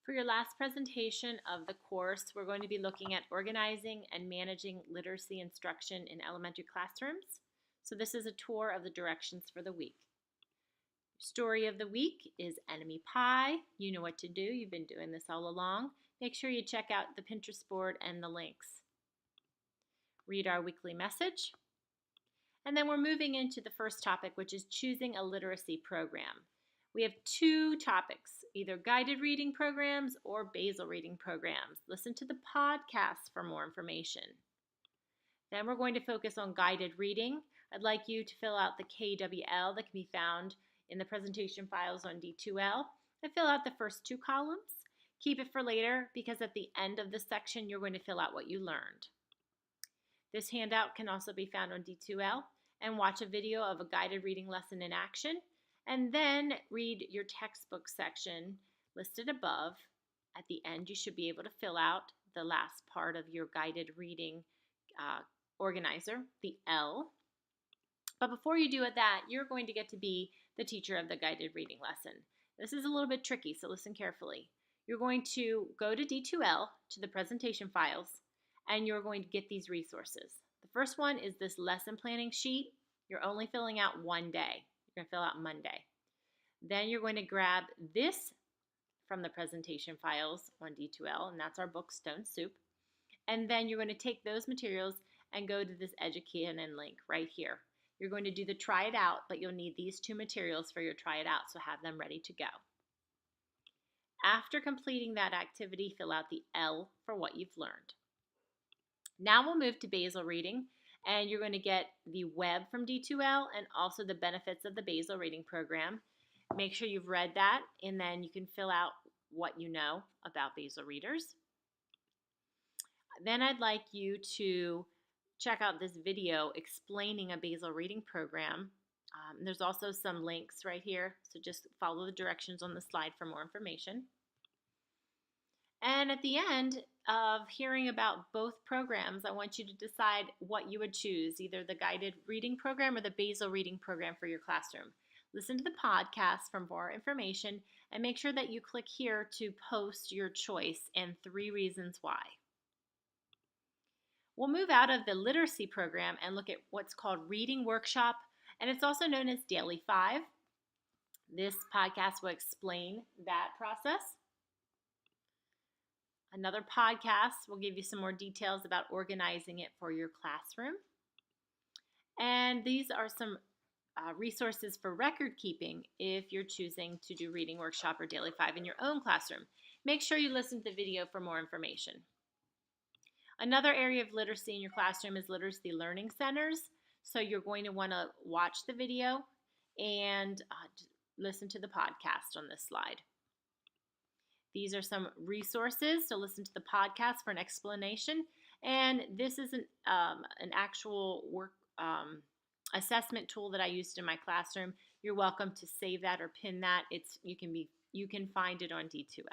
For your last presentation of the course, we're going to be looking at organizing and managing literacy instruction in elementary classrooms. So this is a tour of the directions for the week. Story of the week is Enemy Pie. You know what to do. You've been doing this all along. Make sure you check out the Pinterest board and the links. Read our weekly message. And then we're moving into the first topic, which is choosing a literacy program. We have two topics, either guided reading programs or basal reading programs. Listen to the podcast for more information. Then we're going to focus on guided reading. I'd like you to fill out the KWL that can be found in the presentation files on D2L and fill out the first two columns. Keep it for later because at the end of this section, you're going to fill out what you learned. This handout can also be found on D2L, and watch a video of a guided reading lesson in action, and then read your textbook section listed above. At the end, you should be able to fill out the last part of your guided reading organizer, the L. But before you do that, you're going to get to be the teacher of the guided reading lesson. This is a little bit tricky, so listen carefully. You're going to go to D2L, to the presentation files, and you're going to get these resources. The first one is this lesson planning sheet. You're only filling out one day. You're going to fill out Monday. Then you're going to grab this from the presentation files on D2L, and that's our book, Stone Soup. And then you're going to take those materials and go to this Educanon link right here. You're going to do the try it out, but you'll need these two materials for your try it out, so have them ready to go. After completing that activity, fill out the L for what you've learned. Now we'll move to basal reading, and you're going to get the web from D2L and also the benefits of the basal reading program. Make sure you've read that, and then you can fill out what you know about basal readers. Then I'd like you to check out this video explaining a basal reading program. There's also some links right here, so just follow the directions on the slide for more information. And at the end of hearing about both programs, I want you to decide what you would choose, either the guided reading program or the basal reading program for your classroom. Listen to the podcast for more information and make sure that you click here to post your choice and 3 reasons why. We'll move out of the literacy program and look at what's called Reading Workshop, and it's also known as Daily 5. This podcast will explain that process. Another podcast will give you some more details about organizing it for your classroom. And these are some resources for record keeping if you're choosing to do Reading Workshop or Daily 5 in your own classroom. Make sure you listen to the video for more information. Another area of literacy in your classroom is literacy learning centers. So you're going to want to watch the video and listen to the podcast on this slide. These are some resources, so listen to the podcast for an explanation. And this is an actual work assessment tool that I used in my classroom. You're welcome to save that or pin that. You can find it on D2L.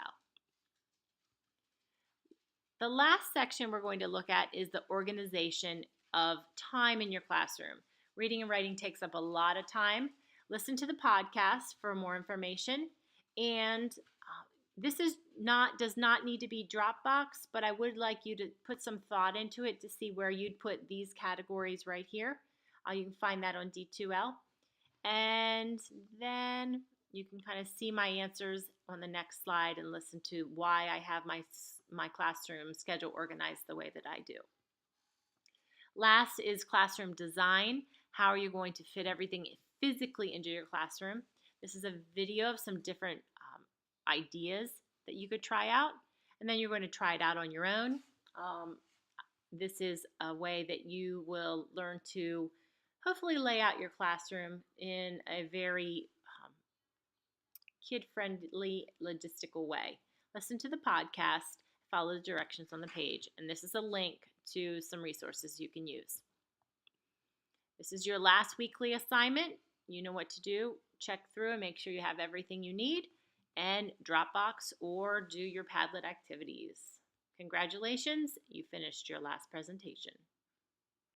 The last section we're going to look at is the organization of time in your classroom. Reading and writing takes up a lot of time. Listen to the podcast for more information. And this does not need to be Dropbox, but I would like you to put some thought into it to see where you'd put these categories right here. You can find that on D2L. And then you can kind of see my answers on the next slide and listen to why I have my classroom schedule organized the way that I do. Last is classroom design. How are you going to fit everything physically into your classroom? This is a video of some different ideas that you could try out, and then you're going to try it out on your own. This is a way that you will learn to hopefully lay out your classroom in a very kid-friendly, logistical way. Listen to the podcast, follow the directions on the page, and this is a link to some resources you can use. This is your last weekly assignment. You know what to do. Check through and make sure you have everything you need, and Dropbox or do your Padlet activities. Congratulations, you finished your last presentation.